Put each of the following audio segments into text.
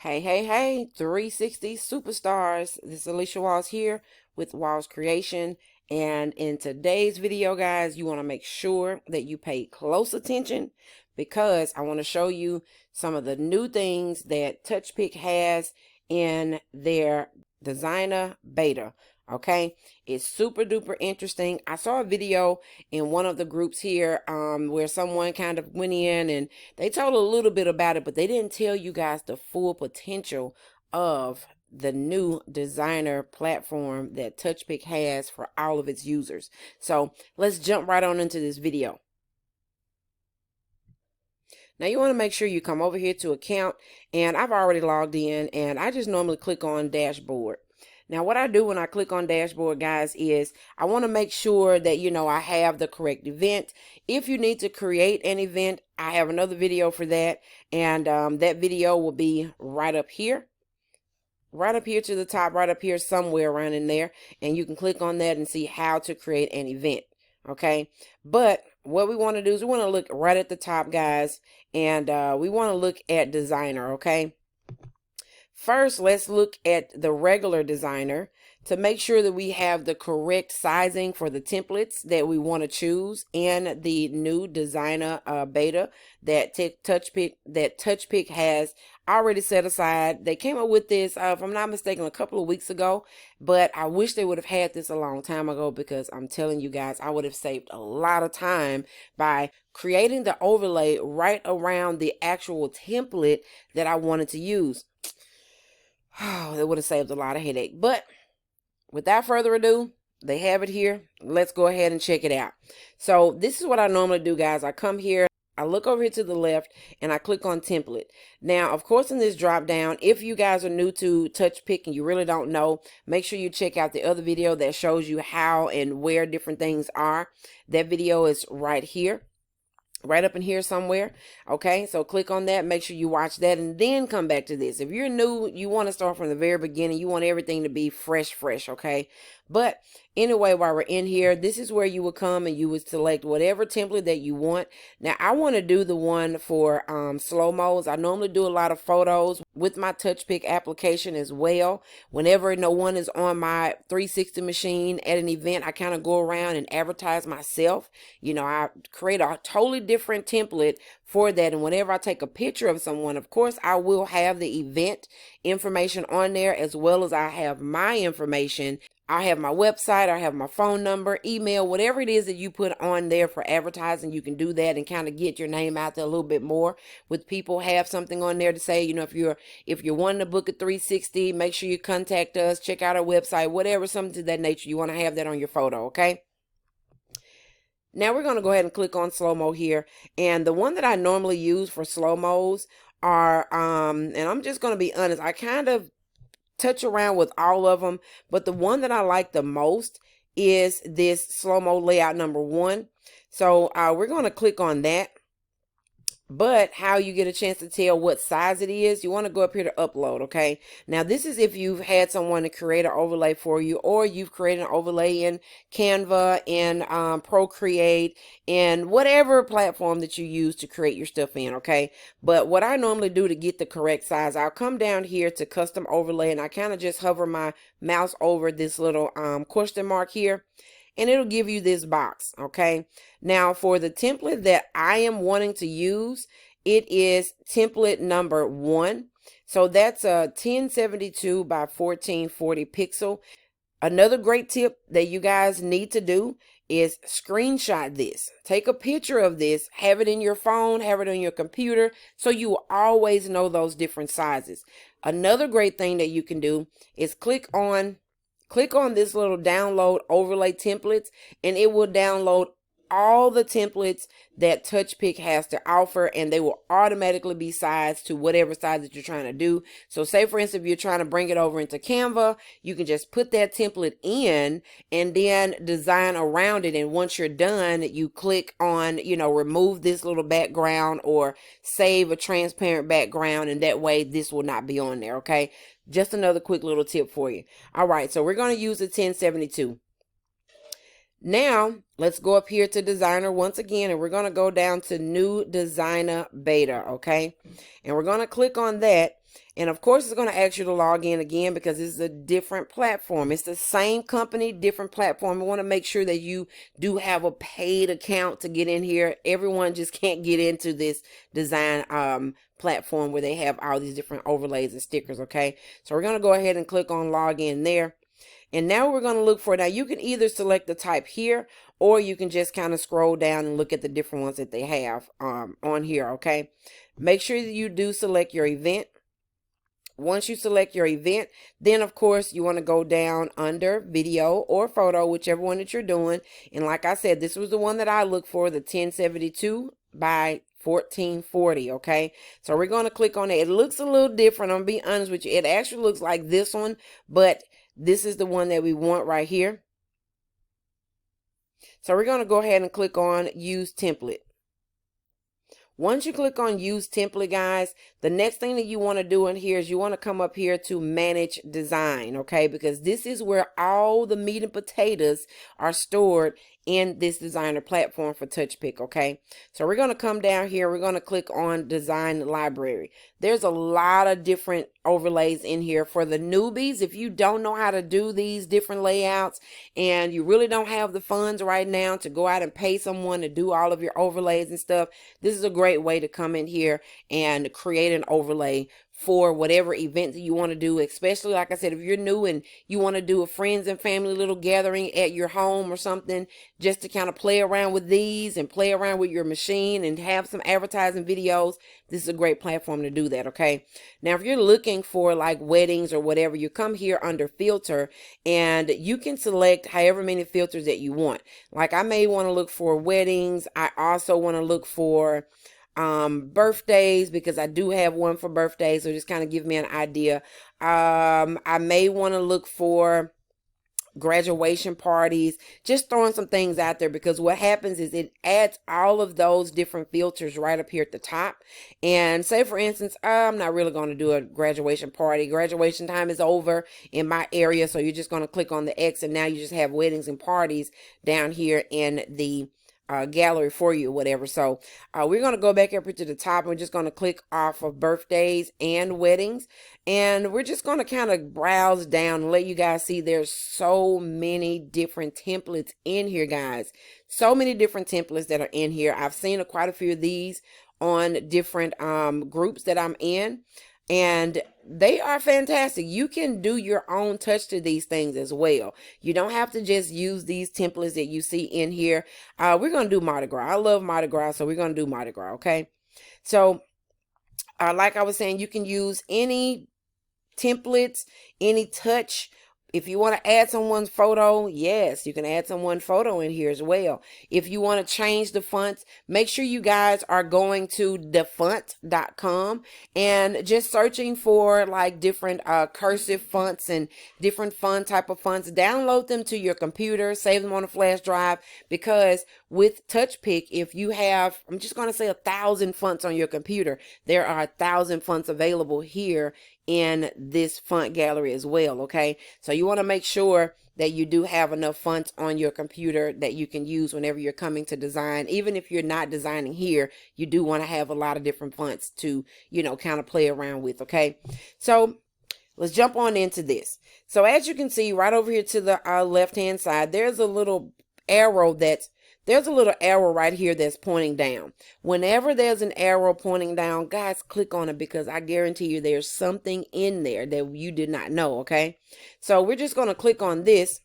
Hey, 360 superstars. This is Alicia Walls here with Walls Creation. And in today's video, guys, you want to make sure that you pay close attention because I want to show you some of the new things that TouchPix has in their designer beta. Okay, it's super duper interesting. I saw a video in one of the groups here where someone kind of went in and they told a little bit about it, but they didn't tell you guys the full potential of the new designer platform that TouchPix has for all of its users. So let's jump right on into this video. Now you want to make sure you come over here to account, and I've already logged in, and I just normally click on dashboard. Now what I do when I click on dashboard, guys, is I want to make sure that, I have the correct event. If you need to create an event, I have another video for that, and that video will be right up here. Right up here to the top, right up here somewhere around in there, and you can click on that and see how to create an event. Okay, but what we want to do is we want to look right at the top, guys, and we want to look at designer. Okay, first let's look at the regular designer to make sure that we have the correct sizing for the templates that we want to choose in the new designer beta that TouchPix has already set aside. They came up with this, if I'm not mistaken, a couple of weeks ago, but I wish they would have had this a long time ago, because I'm telling you guys, I would have saved a lot of time by creating the overlay right around the actual template that I wanted to use. Oh, it would have saved a lot of headache. But without further ado, they have it here. Let's go ahead and check it out. So this is what I normally do, guys. I come here, I look over here to the left, and I click on template. Now, of course, in this drop down, if you guys are new to TouchPix and you really don't know, make sure you check out the other video that shows you how and where different things are. That video is right here. Right up in here somewhere. Okay, so click on that, make sure you watch that, and then come back to this. If you're new, you want to start from the very beginning. You want everything to be fresh, okay? But anyway, while we're in here, this is where you would come and you would select whatever template that you want. Now, I want to do the one for slow-mos. I normally do a lot of photos with my TouchPix application as well. Whenever no one is on my 360 machine at an event, I kind of go around and advertise myself. I create a totally different template for that, and whenever I take a picture of someone, of course, I will have the event information on there, as well as I have my information. I have my website, I have my phone number, email, whatever it is that you put on there for advertising. You can do that and kind of get your name out there a little bit more with people. Have something on there to say, if you're wanting to book a 360, make sure you contact us, check out our website, whatever, something to that nature. You want to have that on your photo, okay? Now we're going to go ahead and click on slow-mo here. And the one that I normally use for slow-mos are, and I'm just going to be honest, I kind of touch around with all of them, but the one that I like the most is this slow-mo layout number 1. So we're going to click on that. But how you get a chance to tell what size it is, you want to go up here to upload. Okay, now this is if you've had someone to create an overlay for you, or you've created an overlay in Canva, in Procreate, in whatever platform that you use to create your stuff in. Okay, but what I normally do to get the correct size, I'll come down here to custom overlay, and I kind of just hover my mouse over this little question mark here, and it'll give you this box. Okay, now for the template that I am wanting to use, it is template number 1. So that's a 1072 by 1440 pixel. Another great tip that you guys need to do is screenshot this. Take a picture of this, have it in your phone, have it on your computer, so you will always know those different sizes. Another great thing that you can do is click on this little download overlay templates, and it will download all the templates that TouchPix has to offer, and they will automatically be sized to whatever size that you're trying to do. So say, for instance, if you're trying to bring it over into Canva, you can just put that template in and then design around it. And once you're done, you click on, remove this little background or save a transparent background, and that way this will not be on there. Okay, just another quick little tip for you. All right, so we're going to use the 1072. Now, let's go up here to designer once again, and we're going to go down to new designer beta, okay? And we're going to click on that, And of course, it's going to ask you to log in again because this is a different platform. It's the same company, different platform. We want to make sure that you do have a paid account to get in here. Everyone just can't get into this design platform where they have all these different overlays and stickers, okay? So we're going to go ahead and click on log in there. And now we're going to look for, now you can either select the type here, or you can just kind of scroll down and look at the different ones that they have on here, okay? Make sure that you do select your event. Once you select your event, then of course you want to go down under video or photo, whichever one that you're doing. And like I said, this was the one that I looked for, the 1072 by 1440, okay? So we're going to click on it. It looks a little different. I'm going to be honest with you. It actually looks like this one, but this is the one that we want right here. So we're going to go ahead and click on use template. Once you click on use template, guys, the next thing that you want to do in here is you want to come up here to manage design, okay? Because this is where all the meat and potatoes are stored in this designer platform for TouchPix, okay? So we're going to come down here. We're going to click on design library. There's a lot of different overlays in here for the newbies. If you don't know how to do these different layouts and you really don't have the funds right now to go out and pay someone to do all of your overlays and stuff, this is a great way to come in here and create an overlay for whatever event that you want to do, especially like I said, if you're new and you want to do a friends and family little gathering at your home or something, just to kind of play around with these and play around with your machine and have some advertising videos, this is a great platform to do that, okay? Now, if you're looking for like weddings or whatever, you come here under filter and you can select however many filters that you want. Like I may want to look for weddings. I also want to look for birthdays, because I do have one for birthdays, so just kind of give me an idea. I may want to look for graduation parties, just throwing some things out there, because what happens is it adds all of those different filters right up here at the top. And say for instance, I'm not really going to do a graduation party. Graduation time is over in my area, so you're just going to click on the X and now you just have weddings and parties down here in the gallery for you, whatever. So we're going to go back up here to the top. We're just going to click off of birthdays and weddings, and we're just going to kind of browse down and let you guys see there's so many different templates in here, guys. So many different templates that are in here. I've seen quite a few of these on different groups that I'm in, and they are fantastic. You can do your own touch to these things as well. You don't have to just use these templates that you see in here. We're going to do Mardi Gras. I love Mardi Gras, so we're going to do Mardi Gras, okay? So, like I was saying, you can use any templates, any touch. If you want to add someone's photo, yes, you can add someone's photo in here as well. If you want to change the fonts, make sure you guys are going to thefont.com and just searching for like different cursive fonts and different font type of fonts. Download them to your computer, save them on a flash drive, because with TouchPix, if you have, I'm just going to say 1,000 fonts on your computer, there are 1,000 fonts available here in this font gallery as well, okay? So you want to make sure that you do have enough fonts on your computer that you can use whenever you're coming to design. Even if you're not designing here, you do want to have a lot of different fonts to, you know, kind of play around with, okay? So let's jump on into this. So as you can see right over here to the left hand side, there's a little arrow right here that's pointing down. Whenever there's an arrow pointing down, guys, click on it, because I guarantee you there's something in there that you did not know, okay? So we're just going to click on this,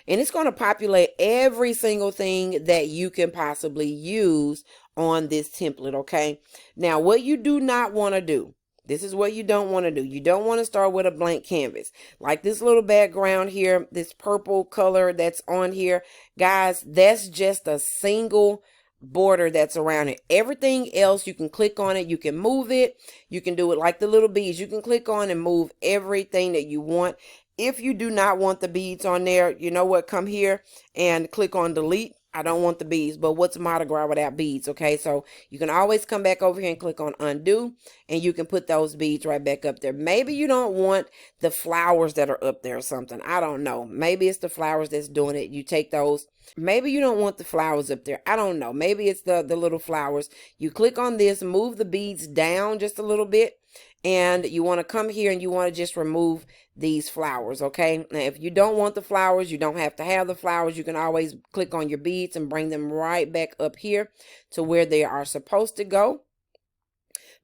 and it's going to populate every single thing that you can possibly use on this template, okay? Now, what you do not want to do, this is what you don't want to do. You don't want to start with a blank canvas. Like this little background here, this purple color that's on here, guys, that's just a single border that's around it. Everything else, you can click on it, you can move it, you can do it like the little beads. You can click on and move everything that you want. If you do not want the beads on there, you know what, come here and click on delete. I don't want the beads, but what's Mardi Gras without beads, okay? So you can always come back over here and click on undo, and you can put those beads right back up there. Maybe you don't want the flowers that are up there or something. I don't know. Maybe it's the flowers that's doing it. You take those. Maybe you don't want the flowers up there. I don't know. Maybe it's the little flowers. You click on this, move the beads down just a little bit, and you want to come here and you want to just remove these flowers. Okay, now if you don't want the flowers, you don't have to have the flowers. You can always click on your beads and bring them right back up here to where they are supposed to go.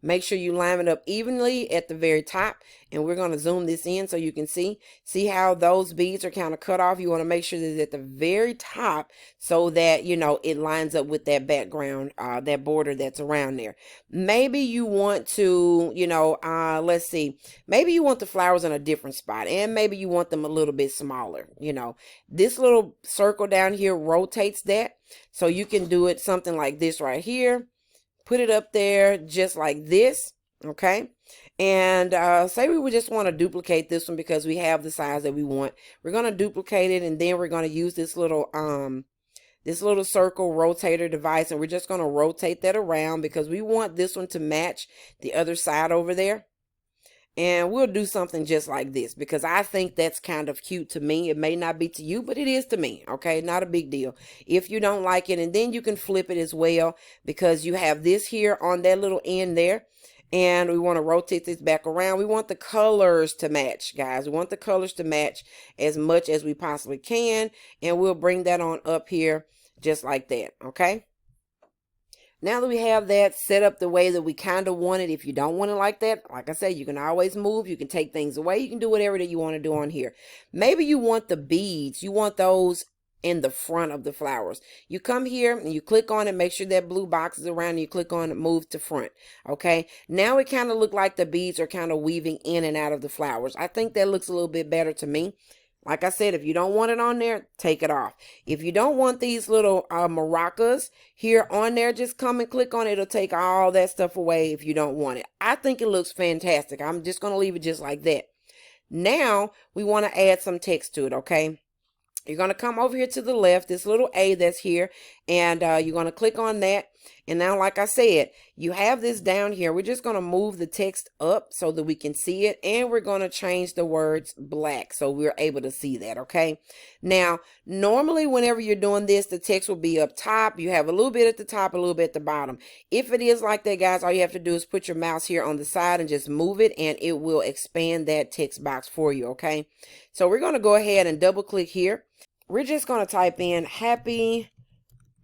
Make sure you line it up evenly at the very top, and we're going to zoom this in so you can see how those beads are kind of cut off. You want to make sure that it's at the very top so that, you know, it lines up with that background, that border that's around there. Maybe you want to, you know, let's see, maybe you want the flowers in a different spot, and maybe you want them a little bit smaller. You know, this little circle down here rotates that, so you can do it something like this right here. Put it up there just like this, okay? And say we would just want to duplicate this one because we have the size that we want. We're going to duplicate it, and then we're going to use this little circle rotator device, and we're just going to rotate that around because we want this one to match the other side over there. And we'll do something just like this because I think that's kind of cute to me. It may not be to you, but it is to me. Okay, not a big deal if you don't like it. And then you can flip it as well because you have this here on that little end there. And we want to rotate this back around. We want the colors to match, guys. We want the colors to match as much as we possibly can. And we'll bring that on up here just like that. Okay. Now that we have that set up the way that we kind of want it, if you don't want it like that, like I said, you can always move. You can take things away. You can do whatever that you want to do on here. Maybe you want the beads. You want those in the front of the flowers. You come here and you click on it. Make sure that blue box is around. And you click on it, move to front. Okay. Now it kind of look like the beads are kind of weaving in and out of the flowers. I think that looks a little bit better to me. Like I said, if you don't want it on there, take it off. If you don't want these little maracas here on there, just come and click on it. It'll take all that stuff away if you don't want it. I think it looks fantastic. I'm just going to leave it just like that. Now, we want to add some text to it, okay? You're going to come over here to the left, this little A that's here, and you're going to click on that. And now, like I said, you have this down here. We're just going to move the text up so that we can see it. And we're going to change the words black so we're able to see that, okay? Now, normally whenever you're doing this, the text will be up top. You have a little bit at the top, a little bit at the bottom. If it is like that, guys, all you have to do is put your mouse here on the side and just move it, and it will expand that text box for you, okay? So we're going to go ahead and double click here. We're just going to type in Happy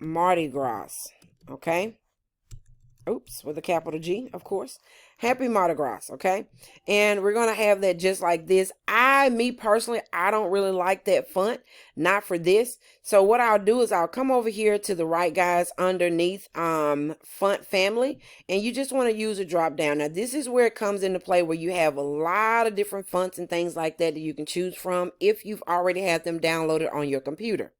Mardi Gras, okay? Oops, with a capital G, of course. Happy Mardi Gras, okay? And we're going to have that just like this. Me personally, I don't really like that font, not for this. So what I'll do is I'll come over here to the right, guys, underneath font family, and you just want to use a drop down. Now, this is where it comes into play, where you have a lot of different fonts and things like that you can choose from if you've already had them downloaded on your computer.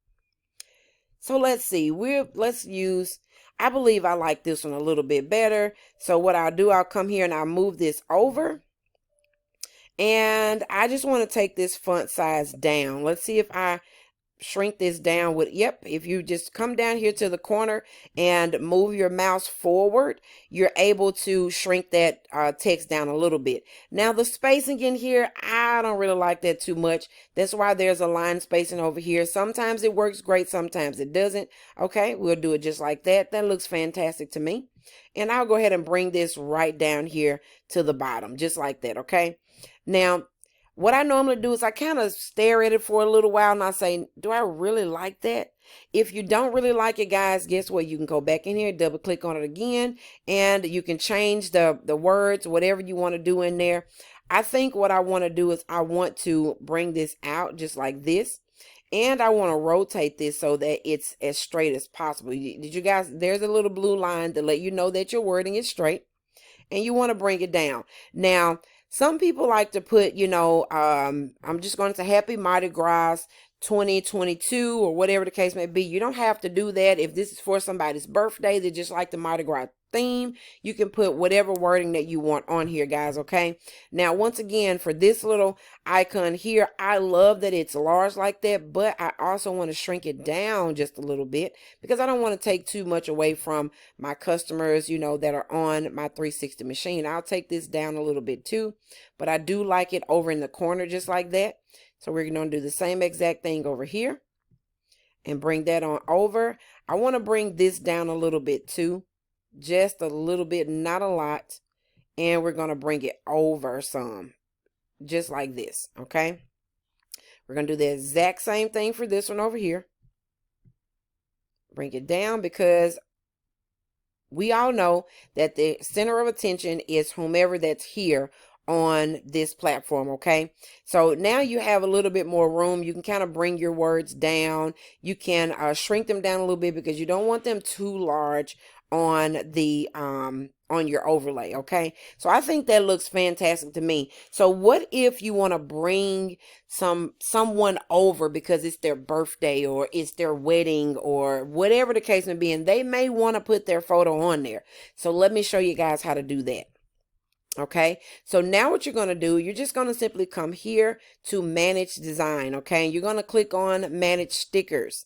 So let's see, let's use, I believe I like this one a little bit better. So what I'll do, I'll come here and I'll move this over. And I just want to take this font size down. Let's see if I shrink this down with, yep, if you just come down here to the corner and move your mouse forward, you're able to shrink that text down a little bit. Now the spacing in here, I don't really like that too much. That's why there's a line spacing over here. Sometimes it works great, sometimes it doesn't. Okay, we'll do it just like that. That looks fantastic to me. And I'll go ahead and bring this right down here to the bottom, just like that, okay? Now, what I normally do is I kind of stare at it for a little while and I say, do I really like that? If you don't really like it, guys, guess what? You can go back in here, double click on it again, and you can change the words, whatever you want to do in there. I think what I want to do is I want to bring this out just like this. And I want to rotate this so that it's as straight as possible. Did you guys, there's a little blue line to let you know that your wording is straight. And you want to bring it down. Now, some people like to put, you know, I'm just going to say Happy Mardi Gras 2022 or whatever the case may be. You don't have to do that. If this is for somebody's birthday, they just like the Mardi Gras theme, you can put whatever wording that you want on here, guys, okay? Now, once again, for this little icon here, I love that it's large like that, but I also want to shrink it down just a little bit because I don't want to take too much away from my customers, you know, that are on my 360 machine. I'll take this down a little bit too, but I do like it over in the corner just like that. So we're going to do the same exact thing over here and bring that on over. I want to bring this down a little bit too. Just a little bit, not a lot. and we're going to bring it over some, just like this, okay? We're going to do the exact same thing for this one over here. Bring it down, because we all know that the center of attention is whomever that's here on this platform, okay? So now you have a little bit more room. You can kind of bring your words down. You can shrink them down a little bit, because you don't want them too large on the on your overlay, okay? So I think that looks fantastic to me. So what if you want to bring someone over because it's their birthday or it's their wedding or whatever the case may be, and they may want to put their photo on there. So let me show you guys how to do that. Okay, so now what you're going to do, you're just going to simply come here to manage design. Okay, you're going to click on manage stickers.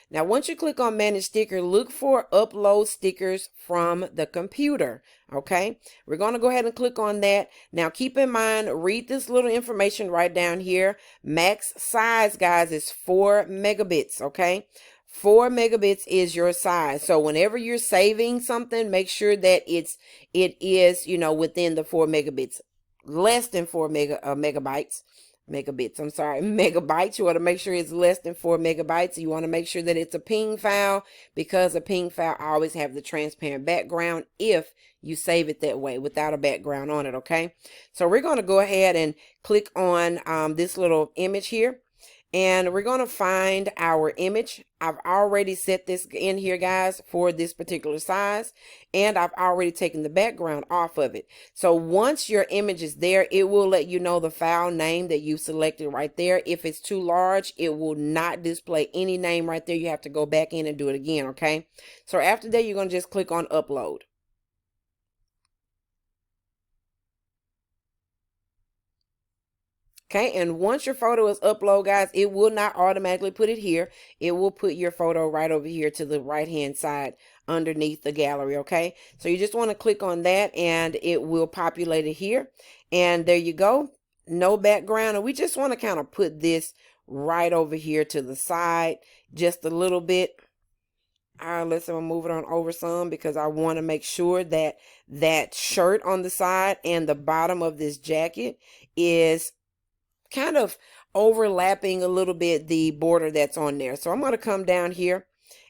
Now, once you click on manage sticker, look for upload stickers from the computer. Okay, we're going to go ahead and click on that. Now, keep in mind, read this little information right down here. Max size, guys, is 4 megabits. Okay, 4 megabits is your size. So whenever you're saving something, make sure that it is, you know, within the 4 megabits. Less than 4 megabits. I'm sorry, megabytes. You want to make sure it's less than 4 megabytes. You want to make sure that it's a PNG file, because a PNG file always have the transparent background if you save it that way without a background on it. Okay, so we're going to go ahead and click on this little image here, and we're going to find our image. I've already set this in here, guys, for this particular size, and I've already taken the background off of it. So once your image is there, it will let you know the file name that you selected right there. If it's too large, it will not display any name right there. You have to go back in and do it again, okay? So after that, you're going to just click on upload. Okay, and once your photo is uploaded, guys, it will not automatically put it here. It will put your photo right over here to the right-hand side underneath the gallery, okay? So you just want to click on that, and it will populate it here. And there you go, no background. And we just want to kind of put this right over here to the side just a little bit. Let's move it on over some, because I want to make sure that that shirt on the side and the bottom of this jacket is kind of overlapping a little bit the border that's on there. So I'm going to come down here,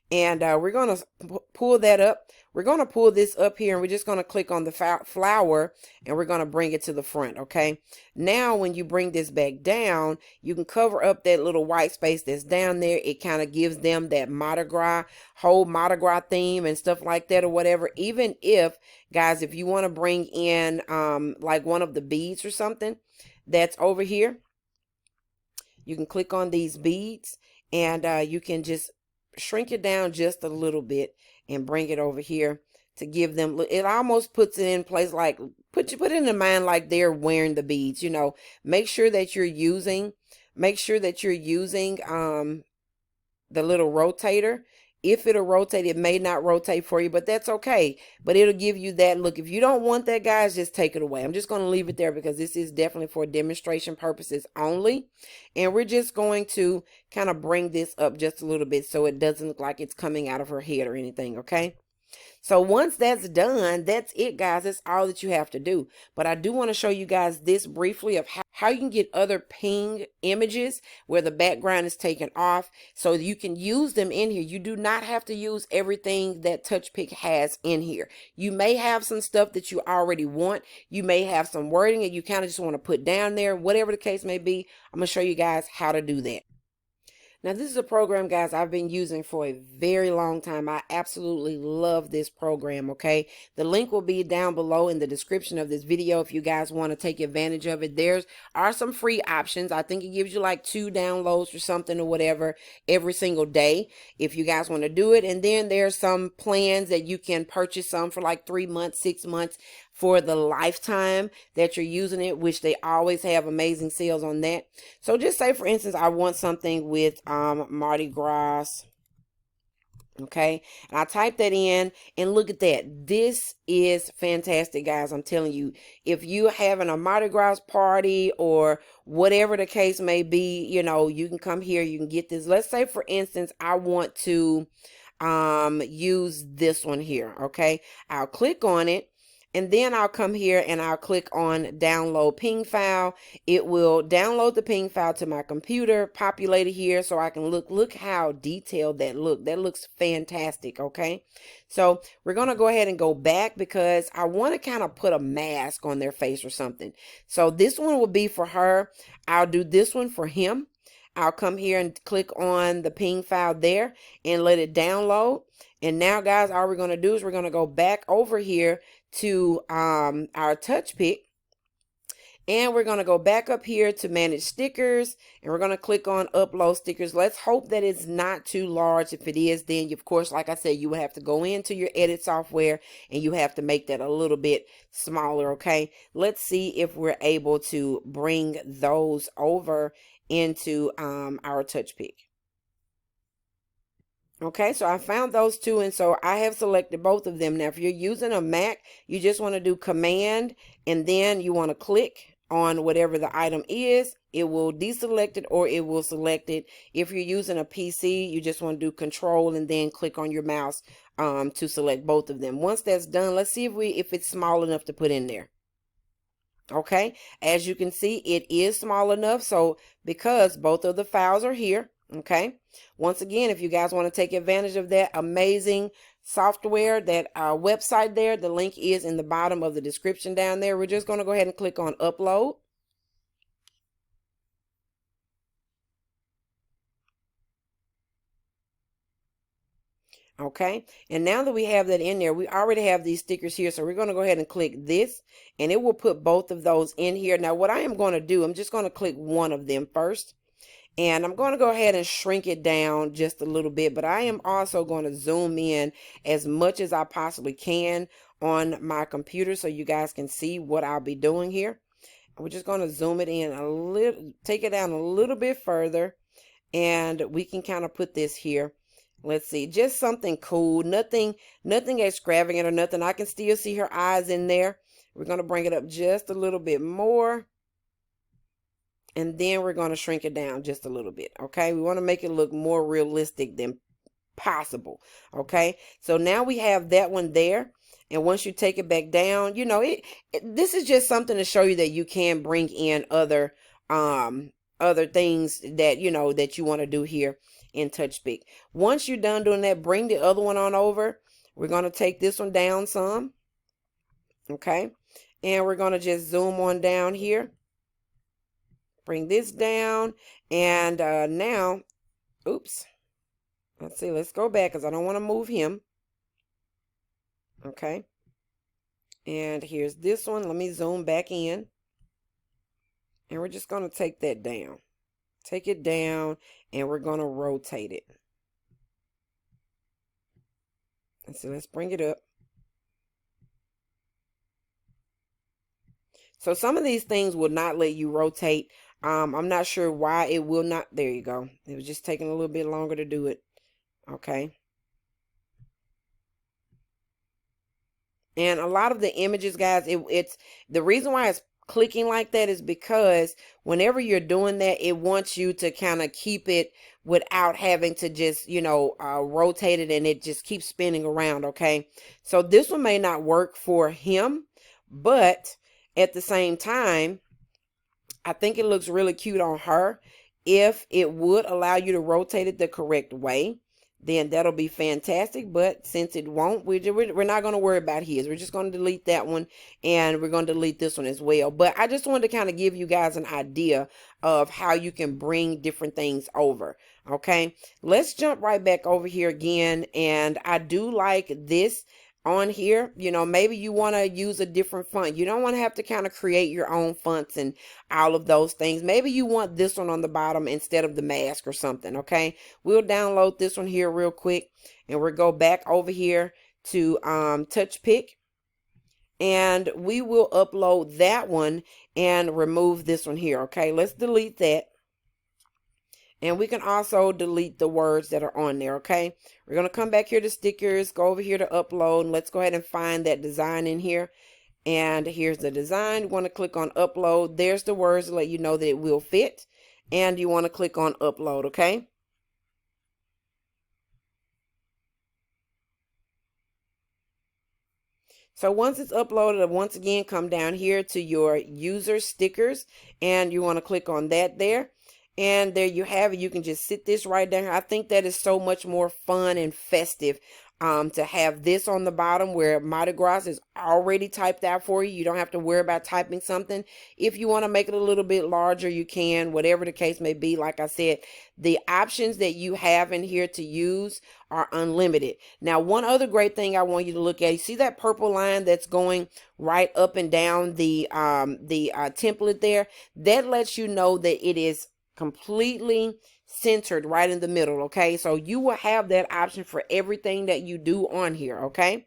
and we're going to pull that up. We're going to pull this up here, and we're just going to click on the flower, and we're going to bring it to the front. Okay, now when you bring this back down, you can cover up that little white space that's down there. It kind of gives them that whole Mardi Gras theme and stuff like that, or whatever. Even if, guys, if you want to bring in like one of the beads or something that's over here, you can click on these beads, and you can just shrink it down just a little bit and bring it over here to give them, it almost puts it in place, like put it in mind like they're wearing the beads. You know, make sure that you're using the little rotator. If it'll rotate, it may not rotate for you, but that's okay. But it'll give you that look. If you don't want that, guys, just take it away. I'm just going to leave it there, because this is definitely for demonstration purposes only. And we're just going to kind of bring this up just a little bit so it doesn't look like it's coming out of her head or anything, okay? So once that's done, that's it, guys. That's all that you have to do. But I do want to show you guys this briefly of how you can get other PNG images where the background is taken off, so you can use them in here. You do not have to use everything that TouchPix has in here. You may have some stuff that you already want. You may have some wording that you kind of just want to put down there. Whatever the case may be, I'm going to show you guys how to do that. Now, this is a program, guys, I've been using for a very long time. I absolutely love this program, okay? The link will be down below in the description of this video if you guys want to take advantage of it. There are some free options. I think it gives you like 2 downloads or something or whatever every single day if you guys want to do it. And then there's some plans that you can purchase some for like 3 months, 6 months, for the lifetime that you're using it, which they always have amazing sales on that. So just say, for instance, I want something with Mardi Gras. Okay, and I type that in, and look at that. This is fantastic, guys. I'm telling you, if you're having a Mardi Gras party or whatever the case may be, you know, you can come here, you can get this. Let's say, for instance, I want to use this one here. Okay, I'll click on it, And then I'll come here and I'll click on download ping file. It will download the ping file to my computer, populate it here so I can look how detailed that looks fantastic. Okay, so we're going to go ahead and go back because I want to kind of put a mask on their face or something. So this one will be for her. I'll do this one for him. I'll come here and click on the ping file there and let it download. And now, guys, all we're going to do is we're going to go back over here to our TouchPix. And we're going to go back up here to manage stickers, and we're going to click on upload stickers. Let's hope that it's not too large. If it is, then of course, like I said, you will have to go into your edit software and you have to make that a little bit smaller. Okay, let's see if we're able to bring those over into our TouchPix. Okay, so I found those two, and so I have selected both of them. Now, if you're using a Mac, you just want to do Command, and then you want to click on whatever the item is. It will deselect it or it will select it. If you're using a PC, you just want to do Control and then click on your mouse to select both of them. Once that's done, let's see if it's small enough to put in there. Okay, as you can see, it is small enough. So because both of the files are here. Okay, once again, if you guys want to take advantage of that amazing software, that website there, the link is in the bottom of the description down there. We're just going to go ahead and click on upload. Okay, and now that we have that in there, we already have these stickers here, so we're going to go ahead and click this, and it will put both of those in here. Now what I am going to do, I'm just going to click one of them first. And I'm going to go ahead and shrink it down just a little bit, but I am also going to zoom in as much as I possibly can on my computer so you guys can see what I'll be doing here. We're just going to zoom it in a little, take it down a little bit further, and we can kind of put this here. Let's see, just something cool, nothing extravagant or nothing. I can still see her eyes in there. We're going to bring it up just a little bit more. And then we're going to shrink it down just a little bit. Okay, we want to make it look more realistic than possible. Okay, so now we have that one there. And once you take it back down, you know, this is just something to show you that you can bring in other things that that you want to do here in TouchPix. Once you're done doing that, bring the other one on over. We're going to take this one down some. Okay, and we're going to just zoom on down here. Bring this down, and now, oops, let's see, let's go back because I don't want to move him. Okay, and here's this one. Let me zoom back in, and we're just going to take that down. Take it down, and we're going to rotate it. And so let's bring it up. So some of these things will not let you rotate. I'm not sure why it will not. There you go. It was just taking a little bit longer to do it. Okay. And a lot of the images, guys, it's the reason why it's clicking like that is because whenever you're doing that, it wants you to kind of keep it without having to just, rotate it, and it just keeps spinning around. Okay. So this one may not work for him, but at the same time, I think it looks really cute on her. If it would allow you to rotate it the correct way, then that'll be fantastic. But since it won't, we're not going to worry about his. We're just going to delete that one, and we're going to delete this one as well. But I just wanted to kind of give you guys an idea of how you can bring different things over. Okay, let's jump right back over here again. And I do like this on here. Maybe you want to use a different font. You don't want to have to kind of create your own fonts and all of those things. Maybe you want this one on the bottom instead of the mask or something. Okay, we'll download this one here real quick, and we'll go back over here to TouchPix, and we will upload that one and remove this one here. Okay, let's delete that. And we can also delete the words that are on there. Okay, we're going to come back here to stickers, go over here to upload, and let's go ahead and find that design in here. And here's the design. You want to click on upload. There's the words to let you know that it will fit. And you want to click on upload. Okay, So once it's uploaded, once again, come down here to your user stickers, and you want to click on that there. And there you have it. You can just sit this right down here. I think that is so much more fun and festive to have this on the bottom where Mardi Gras is already typed out for you. You don't have to worry about typing something. If you want to make it a little bit larger, you can, whatever the case may be. Like I said, the options that you have in here to use are unlimited. Now, one other great thing I want you to look at, you see that purple line that's going right up and down the template there? That lets you know that it is completely centered right in the middle. Okay, so you will have that option for everything that you do on here. Okay,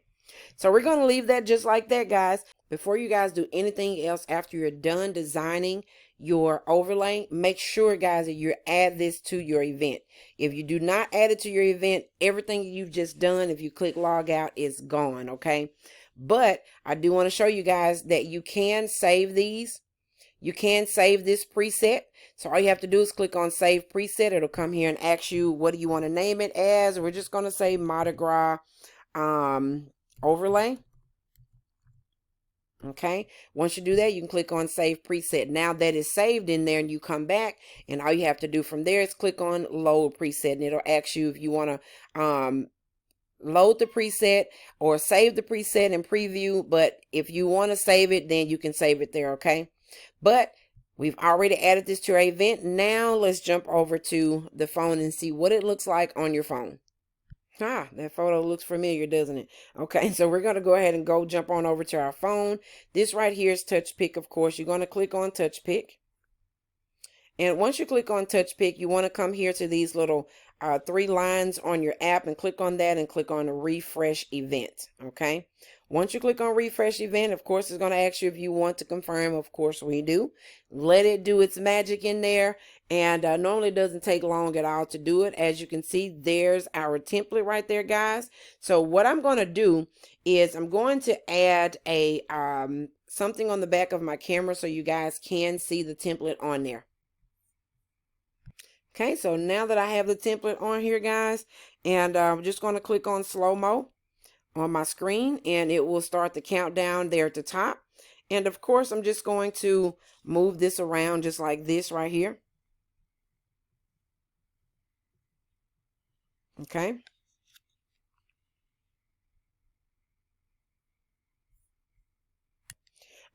so we're going to leave that just like that, guys. Before you guys do anything else, after you're done designing your overlay, make sure, guys, that you add this to your event. If you do not add it to your event, everything you've just done, if you click log out, is gone. Okay, but I do want to show you guys that you can save these. You can save this preset. So all you have to do is click on save preset. It'll come here and ask you, what do you want to name it as? We're just going to say Mardi Gras overlay. Okay, once you do that, you can click on save preset. Now that is saved in there, and you come back, and all you have to do from there is click on load preset, and it'll ask you if you want to load the preset or save the preset in preview. But if you want to save it, then you can save it there. Okay, but we've already added this to our event. Now let's jump over to the phone and see what it looks like on your phone. Ah, that photo looks familiar, doesn't it? Okay, so we're going to go ahead and jump on over to our phone. This right here is TouchPix, of course. You're going to click on TouchPix. And once you click on TouchPix, you want to come here to these little 3 lines on your app and click on that and click on the refresh event. Okay. Once you click on refresh event, of course, it's going to ask you if you want to confirm. Of course, we do. Let it do its magic in there. And normally it doesn't take long at all to do it. As you can see, there's our template right there, guys. So what I'm going to do is I'm going to add a something on the back of my camera so you guys can see the template on there. Okay, so now that I have the template on here, guys, and I'm just going to click on slow-mo on my screen, and it will start the countdown there at the top. And of course, I'm just going to move this around just like this right here. Okay.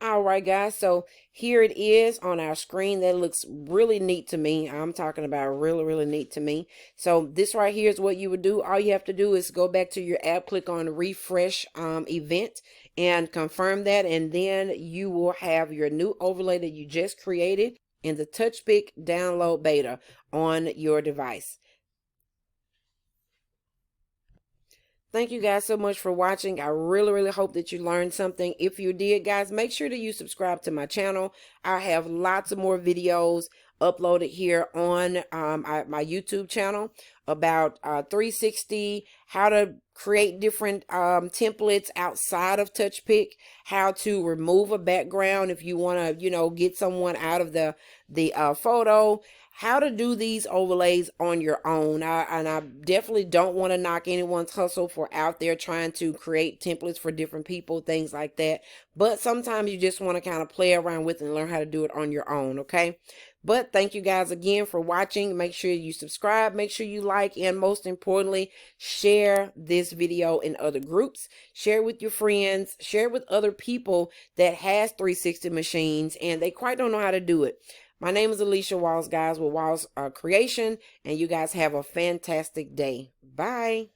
All right, guys, so here it is on our screen. That looks really neat to me. I'm talking about really neat to me. So this right here is what you would do. All you have to do is go back to your app, click on refresh event, and confirm that, and then you will have your new overlay that you just created in the TouchPix download beta on your device. Thank you guys so much for watching. I really hope that you learned something. If you did, guys, make sure that you subscribe to my channel. I have lots of more videos uploaded here on my YouTube channel about 360, how to create different templates outside of TouchPix, how to remove a background if you want to, get someone out of the photo, how to do these overlays on your own. And I definitely don't want to knock anyone's hustle for out there trying to create templates for different people, things like that. But sometimes you just want to kind of play around with it and learn how to do it on your own, okay? But thank you guys again for watching. Make sure you subscribe, make sure you like, and most importantly, share this video in other groups. Share it with your friends, share it with other people that has 360 machines and they quite don't know how to do it. My name is Alicia Walls, guys, with Walls Creation, and you guys have a fantastic day. Bye.